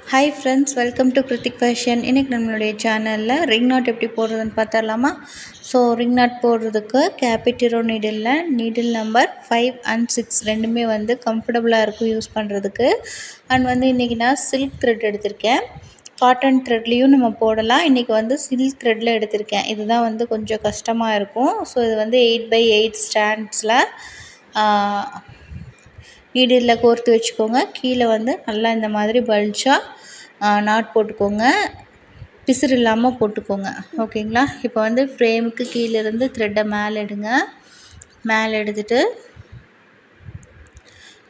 Hi friends, welcome to Hrithik fashion. இன்றைக்கி நம்மளுடைய சேனலில் ரிங் நாட் எப்படி போடுறதுன்னு பார்த்துடலாமா? ஸோ ரிங் நாட் போடுறதுக்கு கேபிட்டிரோ நீடில் நம்பர் 5 and 6 ரெண்டுமே வந்து கம்ஃபர்டபுளாக இருக்கும் யூஸ் பண்ணுறதுக்கு. அண்ட் வந்து இன்றைக்கி நான் சில்க் த்ரெட் எடுத்திருக்கேன். காட்டன் த்ரெட்லேயும் நம்ம போடலாம். இன்றைக்கி வந்து சில்க் த்ரெட்டில் எடுத்திருக்கேன். இதுதான் வந்து கொஞ்சம் கஷ்டமாக இருக்கும். ஸோ இது வந்து 8x8 ஸ்டாண்ட்ஸில் நீடிலில் கோர்த்து வச்சுக்கோங்க. கீழே வந்து நல்லா இந்த மாதிரி பல்ஜாக நாட் போட்டுக்கோங்க. பிசுறு இல்லாமல் போட்டுக்கோங்க. ஓகேங்களா? இப்போ வந்து ஃப்ரேமுக்கு கீழேருந்து த்ரெட்டை மேலே எடுங்க. மேலே எடுத்துகிட்டு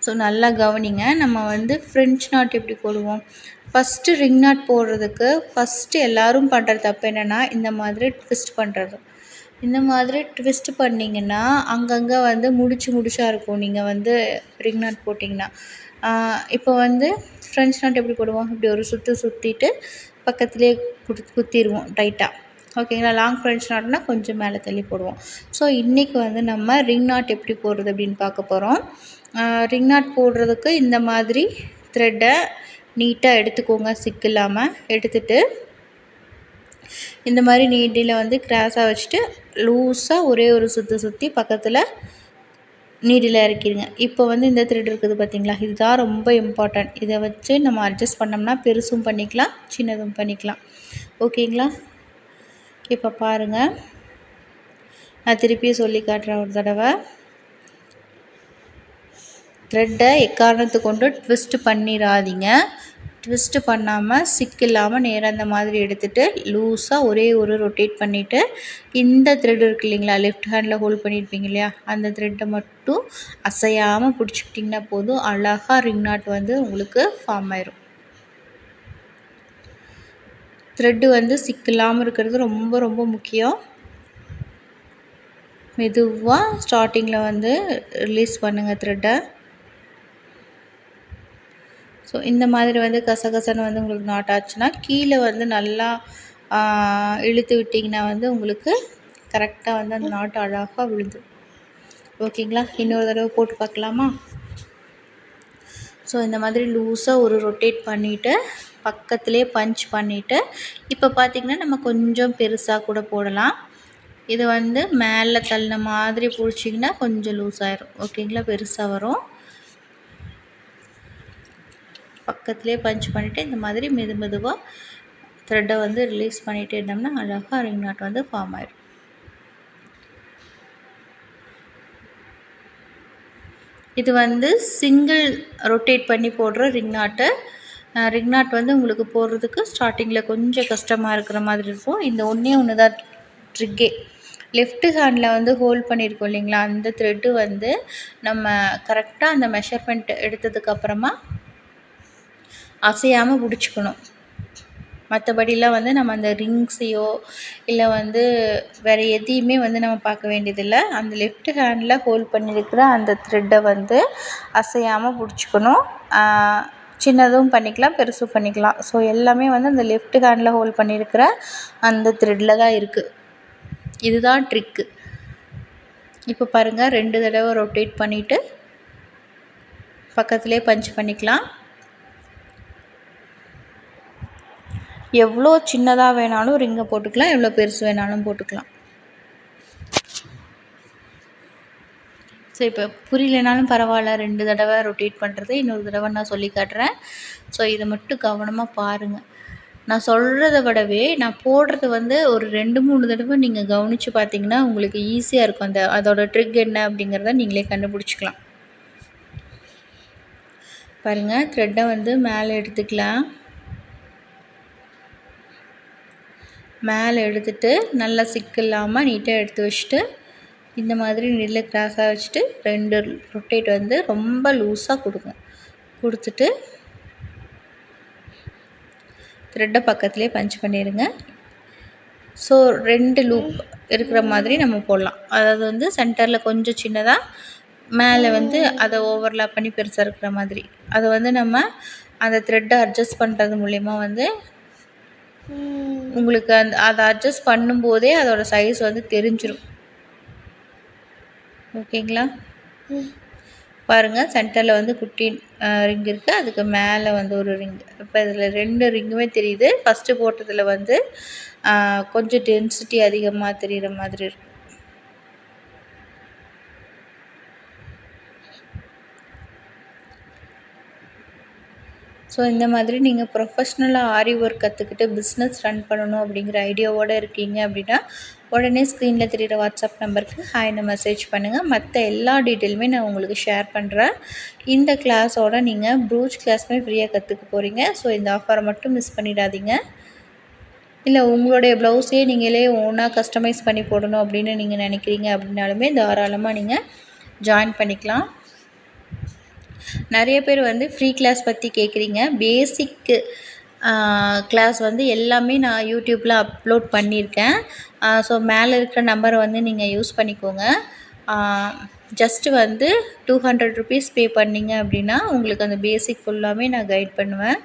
ஸோ நல்லா கவனிங்க. நம்ம வந்து ஃப்ரெஞ்ச் நாட் எப்படி போடுவோம்? ஃபஸ்ட்டு ரிங் நாட் போடுறதுக்கு எல்லோரும் பண்ணுற தப்பு என்னென்னா, இந்த மாதிரி ட்விஸ்ட் பண்ணுறது. இந்த மாதிரி ட்விஸ்ட் பண்ணிங்கன்னா அங்கங்கே வந்து முடிச்சாக இருக்கும். நீங்கள் வந்து ரிங் நாட் போட்டிங்கன்னா இப்போ வந்து ஃப்ரெஞ்ச் நாட் எப்படி போடுவோம்? இப்படி ஒரு சுற்றிட்டு பக்கத்துலேயே குத்திடுவோம் டைட்டாக. ஓகேங்களா? லாங் ஃப்ரெஞ்ச் நாட்னா கொஞ்சம் மேலே தள்ளி போடுவோம். ஸோ இன்றைக்கி வந்து நம்ம ரிங் நாட் எப்படி போடுறது அப்படின்னு பார்க்க போகிறோம். ரிங் நாட் போடுறதுக்கு இந்த மாதிரி த்ரெட்டை நீட்டாக எடுத்துக்கோங்க. சிக்கு இல்லாமல் எடுத்துகிட்டு இந்த மாதிரி நீடில் வந்து கிராஸாக வச்சுட்டு லூஸாக ஒரே ஒரு சுற்றி பக்கத்தில் நீடில் இறக்கிடுங்க. இப்போ வந்து இந்த த்ரெட் இருக்குது பார்த்திங்களா? இதுதான் ரொம்ப இம்பார்ட்டன்ட். இதை வச்சு நம்ம அட்ஜஸ்ட் பண்ணோம்னா பெருசும் பண்ணிக்கலாம், சின்னதும் பண்ணிக்கலாம். ஓகேங்களா? இப்போ பாருங்கள், நான் திருப்பியும் சொல்லி காட்டுறேன் ஒரு தடவை. த்ரெட்டை எக்காரணத்து கொண்டு ட்விஸ்ட் பண்ணிடாதீங்க. ட்விஸ்ட்டு பண்ணாமல் சிக்கு இல்லாமல் நேராக இந்த மாதிரி எடுத்துகிட்டு லூஸாக ஒரே ஒரு ரொட்டேட் பண்ணிவிட்டு இந்த த்ரெட் இருக்குது இல்லைங்களா, லெஃப்ட் ஹேண்டில் ஹோல்ட் பண்ணியிருப்பீங்க இல்லையா, அந்த த்ரெட்டை மட்டும் அசையாமல் பிடிச்சிக்கிட்டிங்கன்னா போதும். அழகாக ரிங் நாட் வந்து உங்களுக்கு ஃபார்ம் ஆயிரும். த்ரெட்டு வந்து சிக்கு இல்லாமல் இருக்கிறது ரொம்ப ரொம்ப முக்கியம். மெதுவாக ஸ்டார்டிங்கில் வந்து ரிலீஸ் பண்ணுங்கள் த்ரெட்டை. ஸோ இந்த மாதிரி வந்து கசகசன்னு வந்து உங்களுக்கு நாட் ஆச்சுன்னா கீழே வந்து நல்லா இழுத்து விட்டிங்கன்னா வந்து உங்களுக்கு கரெக்டாக வந்து அந்த நாட்டு அழகாக விழுது. ஓகேங்களா? இன்னொரு தடவை போட்டு பார்க்கலாமா? ஸோ இந்த மாதிரி லூஸாக ஒரு ரொட்டேட் பண்ணிவிட்டு பக்கத்துலேயே பஞ்ச் பண்ணிவிட்டு இப்போ பார்த்திங்கன்னா நம்ம கொஞ்சம் பெருசாக கூட போடலாம். இது வந்து மேலே தள்ளின மாதிரி பிடிச்சிங்கன்னா கொஞ்சம் லூஸ் ஆயிரும். ஓகேங்களா? பெருசாக வரும். பக்கத்துலேயே பஞ்ச் பண்ணிவிட்டு இந்த மாதிரி மெதுவாக த்ரெட்டை வந்து ரிலீஸ் பண்ணிகிட்டே இருந்தோம்னா அழகாக ரிங் நாட் வந்து ஃபார்ம் ஆயிடும். இது வந்து சிங்கிள் ரொட்டேட் பண்ணி போடுற ரிங் நாட்டு. ரிங் நாட் வந்து உங்களுக்கு போடுறதுக்கு ஸ்டார்டிங்கில் கொஞ்சம் கஷ்டமாக இருக்கிற மாதிரி இருக்கும். இந்த ஒன்று தான் ட்ரிக்கே. லெஃப்ட் ஹேண்டில் வந்து ஹோல்ட் பண்ணியிருக்கோம் இல்லைங்களா, அந்த த்ரெட்டு வந்து நம்ம கரெக்டாக அந்த மெஷர்மெண்ட் எடுத்ததுக்கப்புறமா அசையாமல் பிடிச்சிக்கணும். மற்றபடிலாம் வந்து நம்ம அந்த ரிங்ஸையோ இல்லை வந்து வேறு எதையுமே வந்து நம்ம பார்க்க வேண்டியதில்லை. அந்த லெஃப்ட் ஹேண்டில் ஹோல்ட் பண்ணியிருக்கிற அந்த த்ரெட்டை வந்து அசையாமல் பிடிச்சிக்கணும். சின்னதும் பண்ணிக்கலாம், பெருசும் பண்ணிக்கலாம். ஸோ எல்லாமே வந்து அந்த லெஃப்ட் ஹேண்டில் ஹோல்ட் பண்ணியிருக்கிற அந்த த்ரெட்டில் தான் இருக்குது. இதுதான் ட்ரிக்கு. இப்போ பாருங்கள், 2 தடவை ரொட்டேட் பண்ணிவிட்டு பக்கத்துலேயே பஞ்ச் பண்ணிக்கலாம். எவ்வளோ சின்னதாக வேணாலும் ரிங்கை போட்டுக்கலாம், எவ்வளோ பெருசு வேணாலும் போட்டுக்கலாம். ஸோ இப்போ புரியலைனாலும் பரவாயில்ல, 2 தடவை ரொட்டேட் பண்ணுறது இன்னொரு தடவை நான் சொல்லி காட்டுறேன். ஸோ இதை மட்டும் கவனமாக பாருங்கள். நான் சொல்கிறத விடவே நான் போடுறது வந்து ஒரு 2-3 தடவை நீங்கள் கவனித்து பார்த்தீங்கன்னா உங்களுக்கு ஈஸியாக இருக்கும். அதோட ட்ரிக் என்ன அப்படிங்கிறத நீங்களே கண்டுபிடிச்சிக்கலாம். பாருங்கள், த்ரெட்டை வந்து மேலே எடுத்துக்கலாம். மேலே எடுத்துகிட்டு நல்லா சிக்கு இல்லாமல் நீட்டாக எடுத்து வச்சுட்டு இந்த மாதிரி நெல்லை கிராஸாக வச்சுட்டு 2 ரொட்டேட் வந்து ரொம்ப லூஸாக கொடுத்துட்டு த்ரெட்டை பக்கத்துலேயே பஞ்ச் பண்ணிடுங்க. ஸோ 2 லூப் இருக்கிற மாதிரி நம்ம போடலாம். அதாவது வந்து சென்டரில் கொஞ்சம் சின்னதாக, மேலே வந்து அதை ஓவர்லாப் பண்ணி பெருசாக இருக்கிற மாதிரி. அதை வந்து நம்ம அந்த த்ரெட்டை அட்ஜஸ்ட் பண்ணுறது மூலிமா வந்து உங்களுக்கு அதை அட்ஜஸ்ட் பண்ணும்போதே அதோடய சைஸ் வந்து தெரிஞ்சிடும். ஓகேங்களா? பாருங்கள் சென்டரில் வந்து குட்டி ரிங் இருக்குது, அதுக்கு மேலே வந்து ஒரு ரிங். இப்போ இதில் 2 ரிங்குமே தெரியுது. ஃபஸ்ட்டு போட்டதில் வந்து கொஞ்சம் டென்சிட்டி அதிகமாக தெரிகிற மாதிரி இருக்குது. ஸோ இந்த மாதிரி நீங்கள் ப்ரொஃபஷ்னலாக ஆரி ஒர்க் கற்றுக்கிட்டு பிஸ்னஸ் ரன் பண்ணணும் அப்படிங்கிற ஐடியாவோடு இருக்கீங்க அப்படின்னா, உடனே ஸ்க்ரீனில் தெரிகிற வாட்ஸ்அப் நம்பருக்கு ஹாய்னு மெசேஜ் பண்ணுங்கள். மற்ற எல்லா டீட்டெயிலுமே நான் உங்களுக்கு ஷேர் பண்ணுறேன். இந்த கிளாஸோட நீங்கள் ப்ரூச் கிளாஸுமே ஃப்ரீயாக கற்றுக்க போகிறீங்க. ஸோ இந்த ஆஃபரை மட்டும் மிஸ் பண்ணிடாதீங்க. இல்லை உங்களுடைய ப்ளவுஸே நீங்களே ஓனாக கஸ்டமைஸ் பண்ணி போடணும் அப்படின்னு நீங்கள் நினைக்கிறீங்க அப்படின்னாலுமே தாராளமாக நீங்கள் ஜாயின் பண்ணிக்கலாம். நிறைய பேர் வந்து ஃப்ரீ கிளாஸ் பற்றி கேட்குறீங்க. பேசிக்கு கிளாஸ் வந்து எல்லாமே நான் யூடியூப்பில் அப்லோட் பண்ணியிருக்கேன். ஸோ மேலே இருக்கிற நம்பரை வந்து நீங்கள் யூஸ் பண்ணிக்கோங்க. ஜஸ்ட்டு வந்து 200 ருபீஸ் பே பண்ணிங்க அப்படின்னா உங்களுக்கு அந்த பேசிக் ஃபுல்லாமே நான் கைட் பண்ணுவேன்.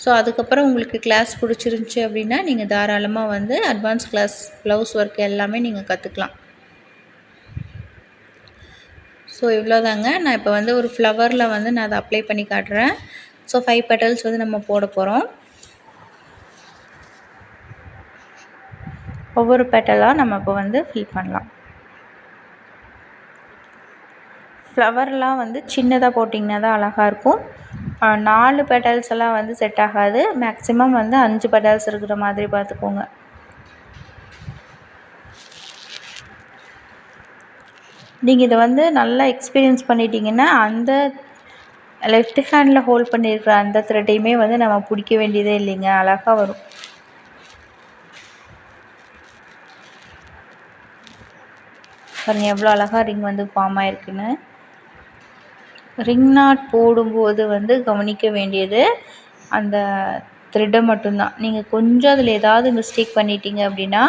ஸோ அதுக்கப்புறம் உங்களுக்கு கிளாஸ் பிடிச்சிருந்துச்சி அப்படின்னா நீங்கள் தாராளமாக வந்து அட்வான்ஸ் கிளாஸ் ப்ளவுஸ் ஒர்க் எல்லாமே நீங்கள் கற்றுக்கலாம். ஸோ இவ்வளோதாங்க. நான் இப்போ வந்து ஒரு ஃப்ளவரில் வந்து நான் அதை அப்ளை பண்ணி காட்டுறேன். ஸோ 5 பெட்டல்ஸ் வந்து நம்ம போட போகிறோம். ஒவ்வொரு பெட்டலாக நம்ம இப்போ வந்து ஃபில் பண்ணலாம். ஃப்ளவர்லாம் வந்து சின்னதாக போட்டிங்கன்னா தான் அழகாக இருக்கும். 4 பெட்டல்ஸ் எல்லாம் வந்து செட் ஆகாது. மேக்ஸிமம் வந்து 5 பெட்டல்ஸ் இருக்கிற மாதிரி பார்த்துக்கோங்க. நீங்கள் இதை வந்து நல்லா எக்ஸ்பீரியன்ஸ் பண்ணிட்டீங்கன்னா அந்த லெஃப்ட் ஹேண்டில் ஹோல்ட் பண்ணியிருக்கிற அந்த த்ரெட்டையுமே வந்து நம்ம பிடிக்க வேண்டியதே இல்லைங்க, அழகாக வரும். பாருங்கள் எவ்வளோ அழகாக ரிங் வந்து ஃபார்ம் ஆகிருக்குன்னு. ரிங் நாட் போடும்போது வந்து கவனிக்க வேண்டியது அந்த த்ரெட்டை மட்டும்தான். நீங்கள் கொஞ்சம் அதில் ஏதாவது மிஸ்டேக் பண்ணிட்டீங்க அப்படின்னா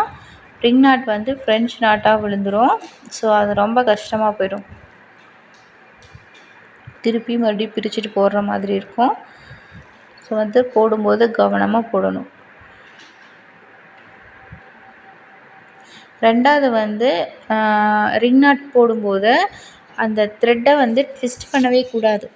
ரிங் நாட் வந்து ஃப்ரெஞ்ச் நாட்டாக விழுந்துடும். ஸோ அது ரொம்ப கஷ்டமாக போயிடும். திருப்பி மறுபடியும் பிரிச்சுட்டு போடுற மாதிரி இருக்கும். ஸோ வந்து போடும்போது கவனமாக போடணும். ரெண்டாவது வந்து ரிங் நாட் போடும்போது அந்த த்ரெட்டை வந்து ட்விஸ்ட் பண்ணவே கூடாது.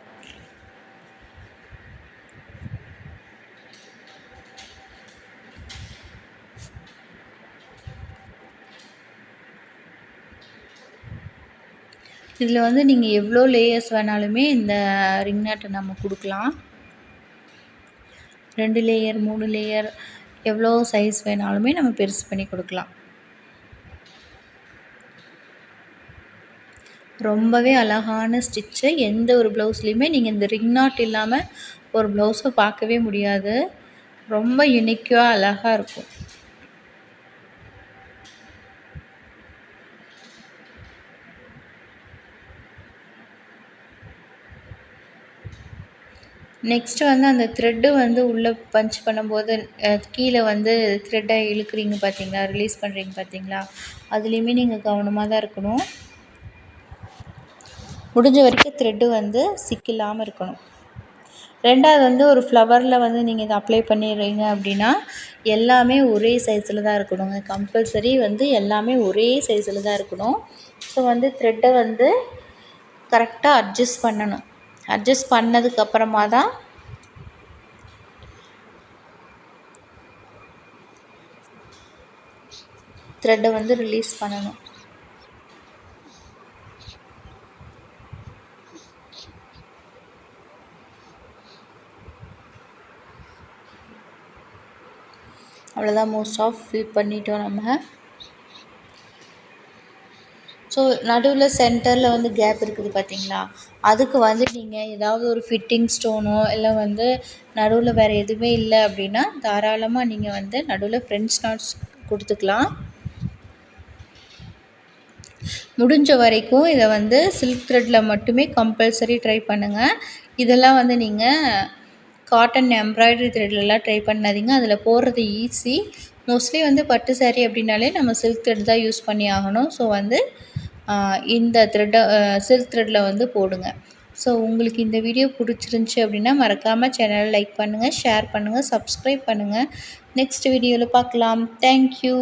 இதில் வந்து நீங்கள் எவ்வளோ லேயர்ஸ் வேணாலுமே இந்த ரிங் நாட்டை நம்ம கொடுக்கலாம். 2 லேயர் 3 லேயர் எவ்வளோ சைஸ் வேணாலுமே நம்ம பெருசு பண்ணி கொடுக்கலாம். ரொம்பவே அழகான ஸ்டிச்சு. எந்த ஒரு ப்ளவுஸ்லேயுமே நீங்கள் இந்த ரிங் நாட் இல்லாமல் ஒரு ப்ளவுஸை பார்க்கவே முடியாது. ரொம்ப யூனிக்காக அழகாக இருக்கும். நெக்ஸ்ட்டு வந்து அந்த த்ரெட்டு வந்து உள்ளே பஞ்ச் பண்ணும்போது கீழே வந்து த்ரெட்டை இழுக்கிறீங்க பார்த்தீங்களா, ரிலீஸ் பண்ணுறீங்க பார்த்தீங்களா, அதுலேயுமே நீங்கள் கவனமாக தான் இருக்கணும். முடிஞ்ச வரைக்கும் த்ரெட்டு வந்து சிக்கில்லாமல் இருக்கணும். ரெண்டாவது வந்து ஒரு ஃப்ளவரில் வந்து நீங்கள் இதை அப்ளை பண்ணிடுறீங்க அப்படின்னா எல்லாமே ஒரே சைஸில் தான் இருக்கணுங்க. கம்பல்சரி வந்து எல்லாமே ஒரே சைஸில் தான் இருக்கணும். ஸோ வந்து த்ரெட்டை வந்து கரெக்டாக அட்ஜஸ்ட் பண்ணணும். அட்ஜஸ்ட் பண்ணதுக்கப்புறமா தான் த்ரெட்டை வந்து ரிலீஸ் பண்ணணும். அவ்வளோதான், மோஸ்ட் ஆஃப் ஃபில் பண்ணிட்டோம் நம்ம. ஸோ நடுவில் சென்டரில் வந்து கேப் இருக்குது பார்த்தீங்களா, அதுக்கு வந்து நீங்கள் ஏதாவது ஒரு ஃபிட்டிங் ஸ்டோனோ இல்லை வந்து நடுவில் வேறு எதுவுமே இல்லை அப்படின்னா தாராளமாக நீங்கள் வந்து நடுவில் ஃப்ரெஞ்ச் நாட்ஸ் கொடுத்துக்கலாம். முடிஞ்ச வரைக்கும் இதை வந்து சில்க் த்ரெட்டில் மட்டுமே கம்பல்சரி ட்ரை பண்ணுங்கள். இதெல்லாம் வந்து நீங்கள் காட்டன் எம்ப்ராய்டரி த்ரெட்லலாம் ட்ரை பண்ணாதீங்க. அதில் போடுறது ஈஸி. மோஸ்ட்லி வந்து பட்டு சாரீ அப்படின்னாலே நம்ம சில்க் த்ரெட் தான் யூஸ் பண்ணி ஆகணும். ஸோ வந்து இந்த த்ரெட்டை சில்க் த்ரெட்டில் வந்து போடுங்க. ஸோ உங்களுக்கு இந்த வீடியோ பிடிச்சிருந்துச்சி அப்படின்னா மறக்காமல் சேனலை லைக் பண்ணுங்கள், ஷேர் பண்ணுங்கள், சப்ஸ்கிரைப் பண்ணுங்கள். நெக்ஸ்ட் வீடியோவில் பார்க்கலாம். தேங்க்யூ.